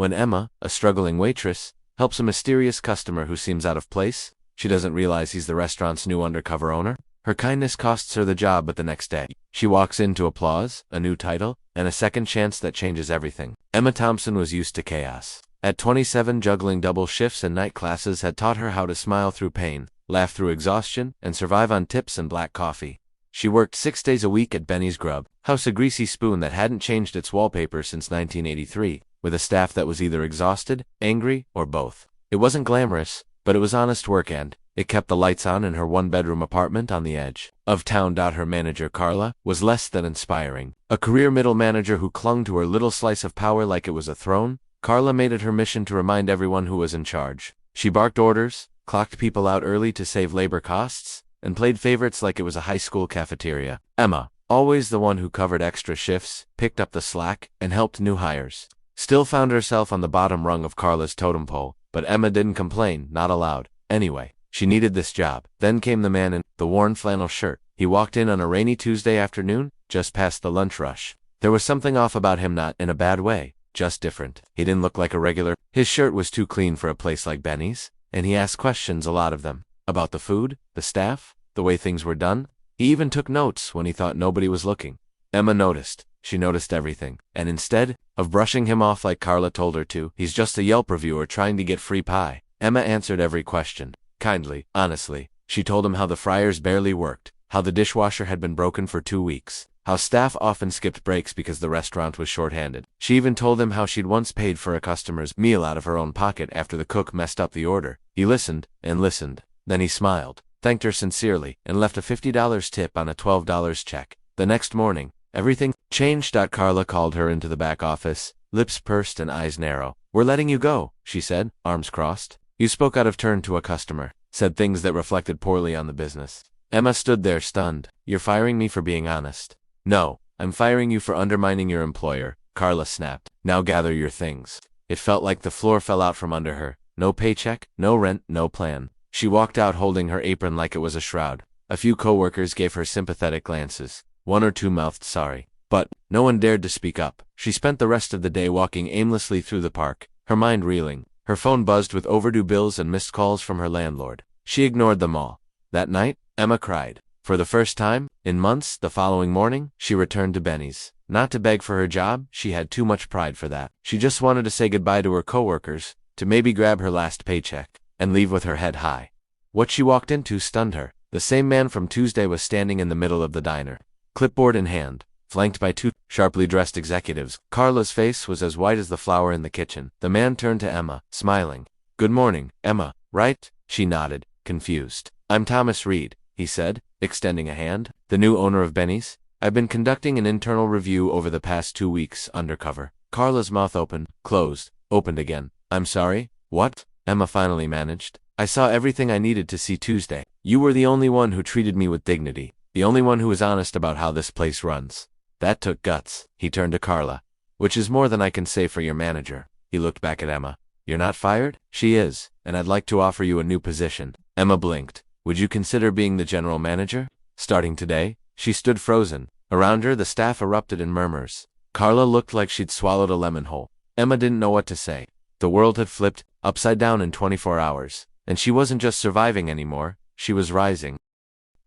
When Emma, a struggling waitress, helps a mysterious customer who seems out of place, she doesn't realize he's the restaurant's new undercover owner. Her kindness costs her the job, but the next day, she walks into applause, a new title, and a second chance that changes everything. Emma Thompson was used to chaos. At 27, juggling double shifts and night classes had taught her how to smile through pain, laugh through exhaustion, and survive on tips and black coffee. She worked 6 days a week at Benny's Grub House, a greasy spoon that hadn't changed its wallpaper since 1983, with a staff that was either exhausted, angry, or both. It wasn't glamorous, but it was honest work, and it kept the lights on in her one-bedroom apartment on the edge of town. Her manager, Carla, was less than inspiring. A career middle manager who clung to her little slice of power like it was a throne, Carla made it her mission to remind everyone who was in charge. She barked orders, clocked people out early to save labor costs, and played favorites like it was a high school cafeteria. Emma, always the one who covered extra shifts, picked up the slack, and helped new hires, still found herself on the bottom rung of Carla's totem pole, but Emma didn't complain, not aloud. Anyway, she needed this job. Then came the man in the worn flannel shirt. He walked in on a rainy Tuesday afternoon, just past the lunch rush. There was something off about him, not in a bad way, just different. He didn't look like a regular. His shirt was too clean for a place like Benny's, and he asked questions, a lot of them, about the food, the staff, the way things were done. He even took notes when he thought nobody was looking. Emma noticed. She noticed everything, and instead of brushing him off like Carla told her to, he's just a Yelp reviewer trying to get free pie. Emma answered every question, kindly, honestly. She told him how the fryers barely worked, how the dishwasher had been broken for 2 weeks, how staff often skipped breaks because the restaurant was short-handed. She even told him how she'd once paid for a customer's meal out of her own pocket after the cook messed up the order. He listened and listened. Then he smiled, thanked her sincerely, and left a $50 tip on a $12 check. The next morning, everything changed. Carla called her into the back office, lips pursed and eyes narrow. "We're letting you go," she said, arms crossed. "You spoke out of turn to a customer, said things that reflected poorly on the business." Emma stood there stunned. "You're firing me for being honest." "No, I'm firing you for undermining your employer," Carla snapped. "Now gather your things." It felt like the floor fell out from under her. No paycheck, no rent, no plan. She walked out holding her apron like it was a shroud. A few coworkers gave her sympathetic glances. One or two mouthed sorry. But no one dared to speak up. She spent the rest of the day walking aimlessly through the park, her mind reeling. Her phone buzzed with overdue bills and missed calls from her landlord. She ignored them all. That night, Emma cried. For the first time in months, the following morning, she returned to Benny's. Not to beg for her job, she had too much pride for that. She just wanted to say goodbye to her coworkers, to maybe grab her last paycheck, and leave with her head high. What she walked into stunned her. The same man from Tuesday was standing in the middle of the diner, clipboard in hand, flanked by two sharply dressed executives. Carla's face was as white as the flour in the kitchen. The man turned to Emma, smiling. "Good morning, Emma, right?" She nodded, confused. "I'm Thomas Reed," he said, extending a hand. "The new owner of Benny's. I've been conducting an internal review over the past 2 weeks, undercover." Carla's mouth opened, closed, opened again. "I'm sorry, what?" Emma finally managed. "I saw everything I needed to see Tuesday. You were the only one who treated me with dignity, the only one who was honest about how this place runs." "That took guts." He turned to Carla. "Which is more than I can say for your manager." He looked back at Emma. "You're not fired?" "She is, and I'd like to offer you a new position." Emma blinked. "Would you consider being the general manager? Starting today?" She stood frozen. Around her, the staff erupted in murmurs. Carla looked like she'd swallowed a lemon whole. Emma didn't know what to say. The world had flipped upside down in 24 hours, and she wasn't just surviving anymore, she was rising.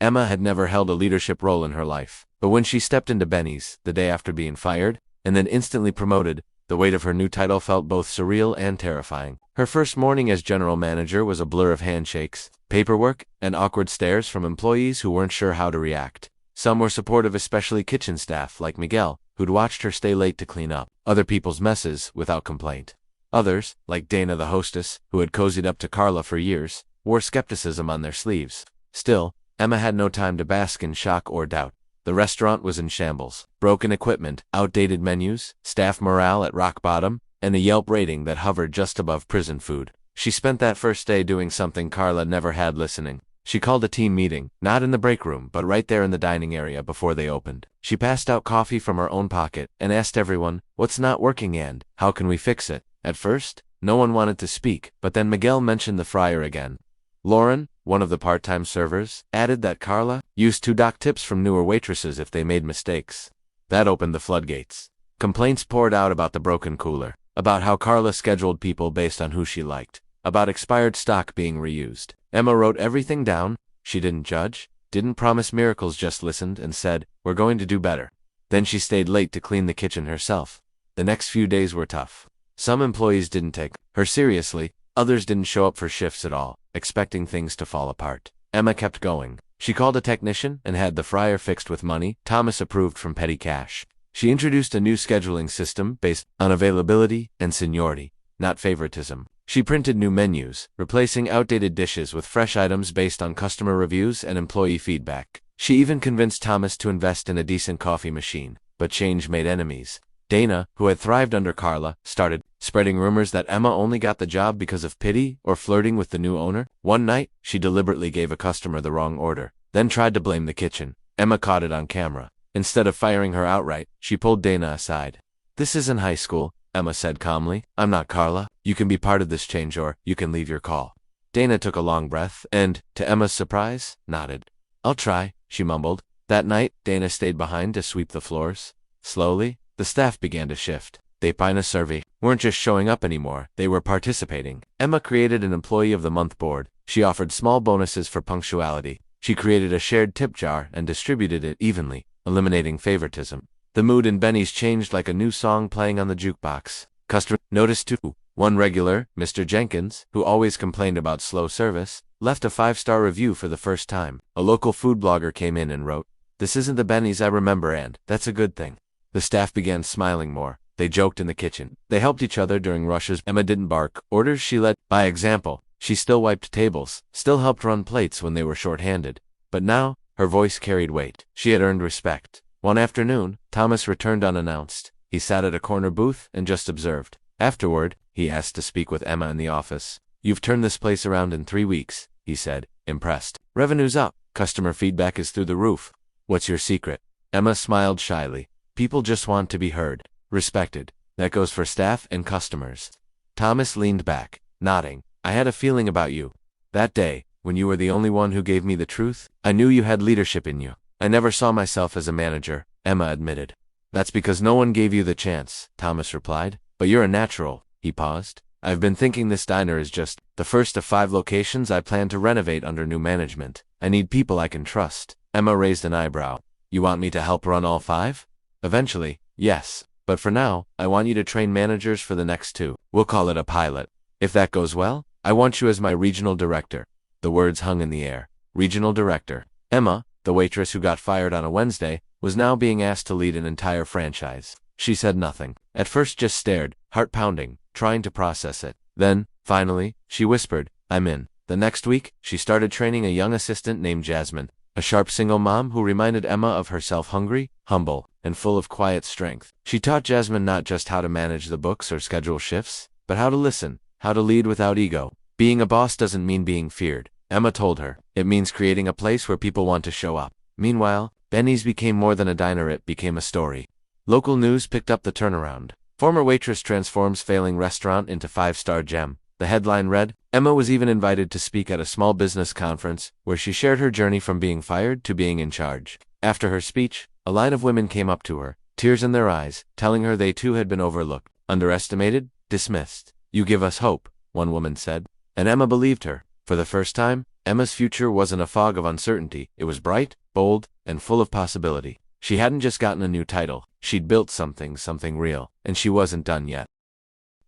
Emma had never held a leadership role in her life, but when she stepped into Benny's, the day after being fired, and then instantly promoted, the weight of her new title felt both surreal and terrifying. Her first morning as general manager was a blur of handshakes, paperwork, and awkward stares from employees who weren't sure how to react. Some were supportive, especially kitchen staff like Miguel, who'd watched her stay late to clean up other people's messes without complaint. Others, like Dana the hostess, who had cozied up to Carla for years, wore skepticism on their sleeves. Still, Emma had no time to bask in shock or doubt. The restaurant was in shambles. Broken equipment, outdated menus, staff morale at rock bottom, and a Yelp rating that hovered just above prison food. She spent that first day doing something Carla never had: listening. She called a team meeting, not in the break room, but right there in the dining area before they opened. She passed out coffee from her own pocket and asked everyone, "What's not working and how can we fix it?" At first, no one wanted to speak, but then Miguel mentioned the fryer again. Lauren, one of the part-time servers, added that Carla used to dock tips from newer waitresses if they made mistakes. That opened the floodgates. Complaints poured out about the broken cooler, about how Carla scheduled people based on who she liked, about expired stock being reused. Emma wrote everything down. She didn't judge, didn't promise miracles, just listened and said, "We're going to do better." Then she stayed late to clean the kitchen herself. The next few days were tough. Some employees didn't take her seriously, others didn't show up for shifts at all, expecting things to fall apart. Emma kept going. She called a technician and had the fryer fixed with money Thomas approved from petty cash. She introduced a new scheduling system based on availability and seniority, not favoritism. She printed new menus, replacing outdated dishes with fresh items based on customer reviews and employee feedback. She even convinced Thomas to invest in a decent coffee machine, but change made enemies. Dana, who had thrived under Carla, started spreading rumors that Emma only got the job because of pity or flirting with the new owner. One night, she deliberately gave a customer the wrong order, then tried to blame the kitchen. Emma caught it on camera. Instead of firing her outright, she pulled Dana aside. "This isn't high school," Emma said calmly. "I'm not Carla. You can be part of this change or you can leave your call." Dana took a long breath and, to Emma's surprise, nodded. "I'll try," she mumbled. That night, Dana stayed behind to sweep the floors. Slowly, the staff began to shift. They Pina survey weren't just showing up anymore, they were participating. Emma created an Employee of the Month board. She offered small bonuses for punctuality. She created a shared tip jar and distributed it evenly, eliminating favoritism. The mood in Benny's changed like a new song playing on the jukebox. Customer noticed too. One regular, Mr. Jenkins, who always complained about slow service, left a 5-star review for the first time. A local food blogger came in and wrote, "This isn't the Benny's I remember, and that's a good thing." The staff began smiling more. They joked in the kitchen. They helped each other during rushes. Emma didn't bark orders, she led by example. She still wiped tables, still helped run plates when they were short-handed. But now, her voice carried weight. She had earned respect. One afternoon, Thomas returned unannounced. He sat at a corner booth and just observed. Afterward, he asked to speak with Emma in the office. "You've turned this place around in 3 weeks," he said, impressed. "Revenue's up. Customer feedback is through the roof. What's your secret?" Emma smiled shyly. "People just want to be heard, respected. That goes for staff and customers." Thomas leaned back, nodding. "I had a feeling about you. That day, when you were the only one who gave me the truth, I knew you had leadership in you. I never saw myself as a manager," Emma admitted. "That's because no one gave you the chance," Thomas replied. "But you're a natural." He paused. "I've been thinking this diner is just the first of 5 locations I plan to renovate under new management. I need people I can trust." Emma raised an eyebrow. "You want me to help run all 5? "Eventually, yes. But for now, I want you to train managers for the next 2. We'll call it a pilot. If that goes well, I want you as my regional director." The words hung in the air. Regional director. Emma, the waitress who got fired on a Wednesday, was now being asked to lead an entire franchise. She said nothing. At first just stared, heart pounding, trying to process it. Then, finally, she whispered, "I'm in." The next week, she started training a young assistant named Jasmine, a sharp single mom who reminded Emma of herself, hungry, humble, and full of quiet strength. She taught Jasmine not just how to manage the books or schedule shifts, but how to listen, how to lead without ego. Being a boss doesn't mean being feared, Emma told her. It means creating a place where people want to show up. Meanwhile, Benny's became more than a diner, it became a story. Local news picked up the turnaround. Former waitress transforms failing restaurant into 5-star gem. The headline read, Emma was even invited to speak at a small business conference where she shared her journey from being fired to being in charge. After her speech, a line of women came up to her, tears in their eyes, telling her they too had been overlooked, underestimated, dismissed. "You give us hope," one woman said. And Emma believed her. For the first time, Emma's future wasn't a fog of uncertainty. It was bright, bold, and full of possibility. She hadn't just gotten a new title. She'd built something real. And she wasn't done yet.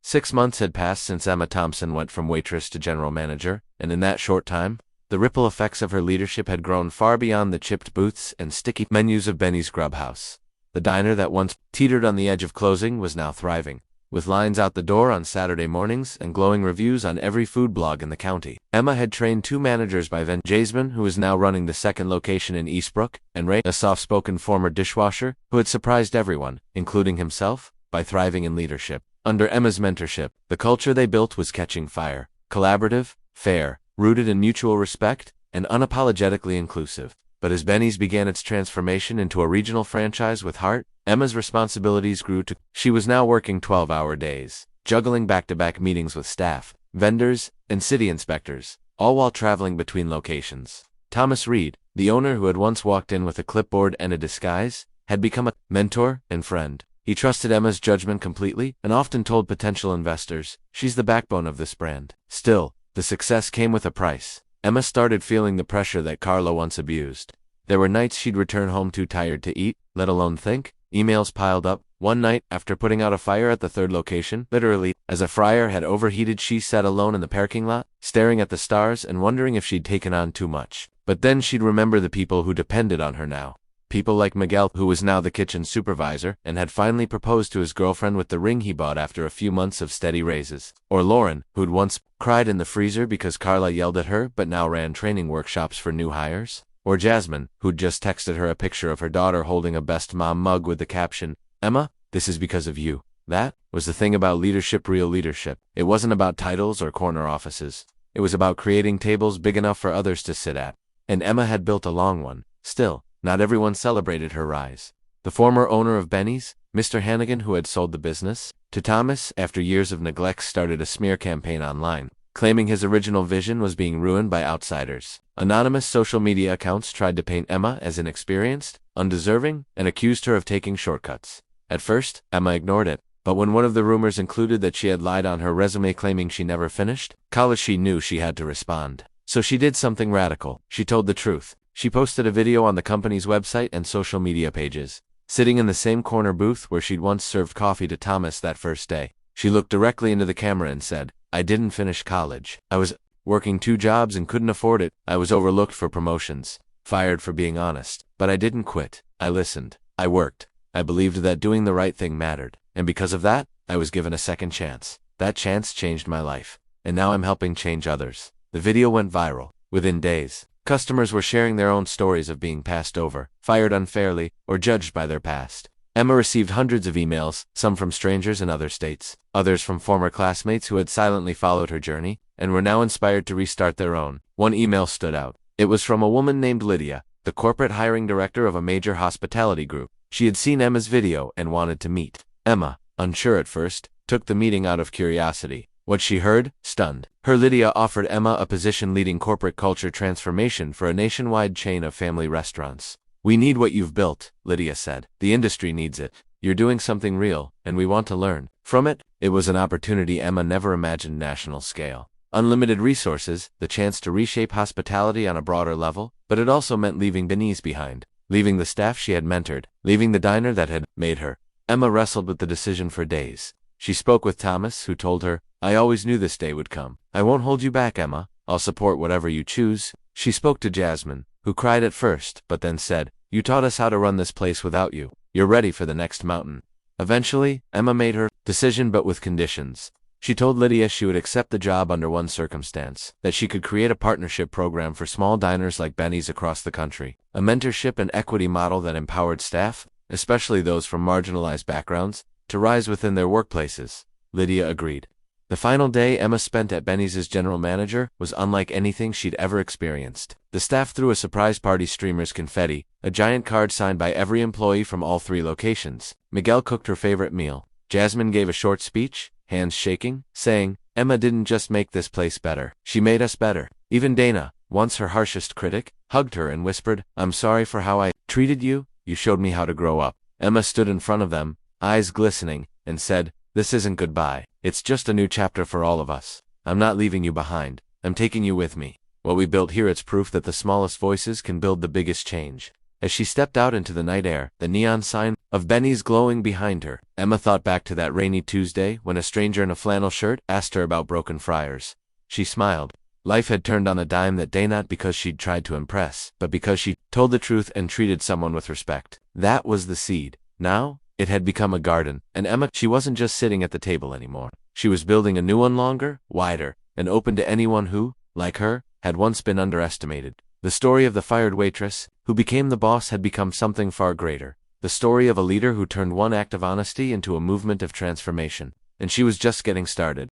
6 months had passed since Emma Thompson went from waitress to general manager, and in that short time, the ripple effects of her leadership had grown far beyond the chipped booths and sticky menus of Benny's Grub House. The diner that once teetered on the edge of closing was now thriving, with lines out the door on Saturday mornings and glowing reviews on every food blog in the county. Emma had trained 2 managers by then, Jasmine, who is now running the 2nd location in Eastbrook, and Ray, a soft-spoken former dishwasher, who had surprised everyone, including himself, by thriving in leadership. Under Emma's mentorship, the culture they built was catching fire. Collaborative, fair, rooted in mutual respect, and unapologetically inclusive. But as Benny's began its transformation into a regional franchise with heart, Emma's responsibilities grew too. She was now working 12-hour days, juggling back-to-back meetings with staff, vendors, and city inspectors, all while traveling between locations. Thomas Reed, the owner who had once walked in with a clipboard and a disguise, had become a mentor and friend. He trusted Emma's judgment completely and often told potential investors, "She's the backbone of this brand." Still, the success came with a price. Emma started feeling the pressure that Carla once abused. There were nights she'd return home too tired to eat, let alone think. Emails piled up. One night, after putting out a fire at the third location, literally, as a fryer had overheated, she sat alone in the parking lot, staring at the stars and wondering if she'd taken on too much. But then she'd remember the people who depended on her now. People like Miguel, who was now the kitchen supervisor and had finally proposed to his girlfriend with the ring he bought after a few months of steady raises. Or Lauren, who'd once cried in the freezer because Carla yelled at her but now ran training workshops for new hires. Or Jasmine, who'd just texted her a picture of her daughter holding a Best Mom mug with the caption, "Emma, this is because of you." That was the thing about leadership, real leadership. It wasn't about titles or corner offices. It was about creating tables big enough for others to sit at. And Emma had built a long one. Still, not everyone celebrated her rise. The former owner of Benny's, Mr. Hannigan, who had sold the business to Thomas after years of neglect, started a smear campaign online, claiming his original vision was being ruined by outsiders. Anonymous social media accounts tried to paint Emma as inexperienced, undeserving, and accused her of taking shortcuts. At first, Emma ignored it, but when one of the rumors included that she had lied on her resume claiming she never finished college, she knew she had to respond. So she did something radical. She told the truth. She posted a video on the company's website and social media pages. Sitting in the same corner booth where she'd once served coffee to Thomas that first day, she looked directly into the camera and said, "I didn't finish college. I was working 2 jobs and couldn't afford it. I was overlooked for promotions, fired for being honest. But I didn't quit. I listened. I worked. I believed that doing the right thing mattered. And because of that, I was given a second chance. That chance changed my life. And now I'm helping change others." The video went viral. Within days, customers were sharing their own stories of being passed over, fired unfairly, or judged by their past. Emma received hundreds of emails, some from strangers in other states, others from former classmates who had silently followed her journey and were now inspired to restart their own. One email stood out. It was from a woman named Lydia, the corporate hiring director of a major hospitality group. She had seen Emma's video and wanted to meet. Emma, unsure at first, took the meeting out of curiosity. What she heard stunned her. Lydia offered Emma a position leading corporate culture transformation for a nationwide chain of family restaurants. "We need what you've built," Lydia said. "The industry needs it. You're doing something real, and we want to learn from it." It was an opportunity Emma never imagined. National scale, unlimited resources, the chance to reshape hospitality on a broader level, but it also meant leaving Benny's behind, leaving the staff she had mentored, leaving the diner that had made her. Emma wrestled with the decision for days. She spoke with Thomas, who told her, "I always knew this day would come. I won't hold you back, Emma. I'll support whatever you choose." She spoke to Jasmine, who cried at first, but then said, "You taught us how to run this place without you. You're ready for the next mountain." Eventually, Emma made her decision, but with conditions. She told Lydia she would accept the job under one circumstance, that she could create a partnership program for small diners like Benny's across the country, a mentorship and equity model that empowered staff, especially those from marginalized backgrounds, to rise within their workplaces. Lydia agreed. The final day Emma spent at Benny's as general manager was unlike anything she'd ever experienced. The staff threw a surprise party, streamers, confetti, a giant card signed by every employee from all 3 locations. Miguel cooked her favorite meal. Jasmine gave a short speech, hands shaking, saying, "Emma didn't just make this place better. She made us better." Even Dana, once her harshest critic, hugged her and whispered, "I'm sorry for how I treated you. You showed me how to grow up." Emma stood in front of them, eyes glistening, and said, "This isn't goodbye. It's just a new chapter for all of us. I'm not leaving you behind. I'm taking you with me. What we built here, it's proof that the smallest voices can build the biggest change." As she stepped out into the night air, the neon sign of Benny's glowing behind her, Emma thought back to that rainy Tuesday when a stranger in a flannel shirt asked her about broken fryers. She smiled. Life had turned on a dime that day, not because she'd tried to impress, but because she told the truth and treated someone with respect. That was the seed. Now, it had become a garden, and Emma, she wasn't just sitting at the table anymore. She was building a new one, longer, wider, and open to anyone who, like her, had once been underestimated. The story of the fired waitress, who became the boss, had become something far greater. The story of a leader who turned one act of honesty into a movement of transformation. And she was just getting started.